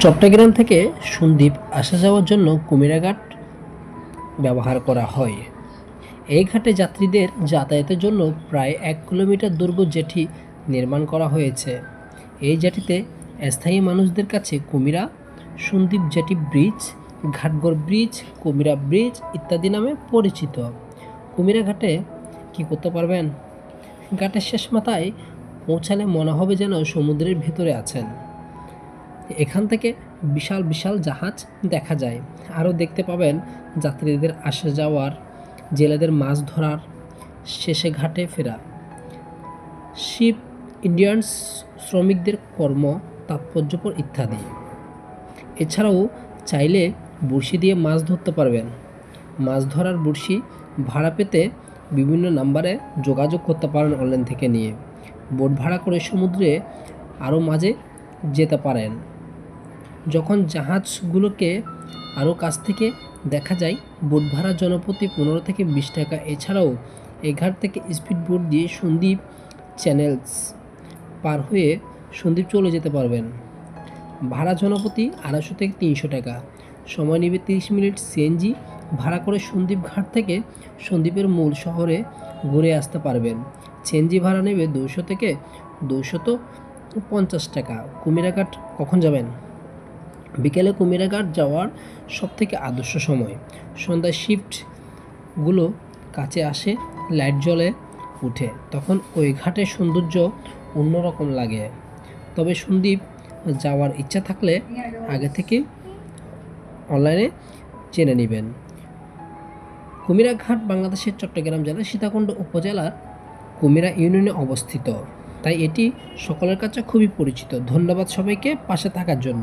চট্টগ্রাম থেকে সন্দ্বীপ আসা যাওয়ার জন্য কুমিরা ঘাট ব্যবহার করা হয়। এই ঘাটে যাত্রীদের যাতায়াতের জন্য প্রায় ১ কিলোমিটার দৈর্ঘ্য জেটি নির্মাণ করা হয়েছে। এই জেটিতে স্থায়ী মানুষদের কাছে Kumira, Sandwip jetty bridge, Ghatgarh bridge, Kumira bridge ইত্যাদি নামে পরিচিত। কুমিরা ঘাটে কী করতে পারবেন? ঘাটের শেষ মাথায় পৌঁছালে মনে হবে যেন সমুদ্রের ভেতরে আছেন। এখান থেকে বিশাল বিশাল জাহাজ দেখা যায়। আরও দেখতে পাবেন যাত্রীদের আসা যাওয়ার, জেলেদের মাছ ধরার, শেষে ঘাটে ফেরা, শিপ ইন্ডিয়ান্স শ্রমিকদের কর্ম তাৎপর্যপর ইত্যাদি। এছাড়াও চাইলে বড়শি দিয়ে মাছ ধরতে পারবেন। মাছ ধরার বড়শি ভাড়া পেতে বিভিন্ন নাম্বারে যোগাযোগ করতে পারেন অনলাইন থেকে নিয়ে। বোট ভাড়া করে সমুদ্রে আরও মাঝে যেতে পারেন। যখন জাহাজগুলোকে আরও কাছ থেকে দেখা যায়, বোট ভাড়া জনপ্রতি ১৫ থেকে ২০ টাকা। এছাড়াও এই ঘাট থেকে স্পিড বোট দিয়ে সন্দ্বীপ চ্যানেলস পার হয়ে সন্দ্বীপ চলে যেতে পারবেন। ভাড়া জনপ্রতি ২৫০ থেকে ৩০০ টাকা। সময় নেবে ৩০ মিনিট। সিএনজি ভাড়া করে সন্দ্বীপ ঘাট থেকে সন্দ্বীপের মূল শহরে ঘুরে আসতে পারবেন। সিএনজি ভাড়া নেবে ২০০ থেকে ২৫০ টাকা। কুমিরা ঘাট কখন যাবেন? বিকেলে কুমিরা ঘাট যাওয়ার সবথেকে আদর্শ সময়। সন্ধ্যায় শিফটগুলো কাছে আসে, লাইট জ্বলে উঠে, তখন ওই ঘাটের সৌন্দর্য অন্যরকম লাগে। তবে সন্দ্বীপ যাওয়ার ইচ্ছা থাকলে আগে থেকে অনলাইনে জেনে নেবেন। কুমিরা ঘাট বাংলাদেশের চট্টগ্রাম জেলার সীতাকুণ্ড উপজেলার কুমিরা ইউনিয়নে অবস্থিত, তাই এটি সকলের কাছে খুবই পরিচিত। ধন্যবাদ সবাইকে পাশে থাকার জন্য।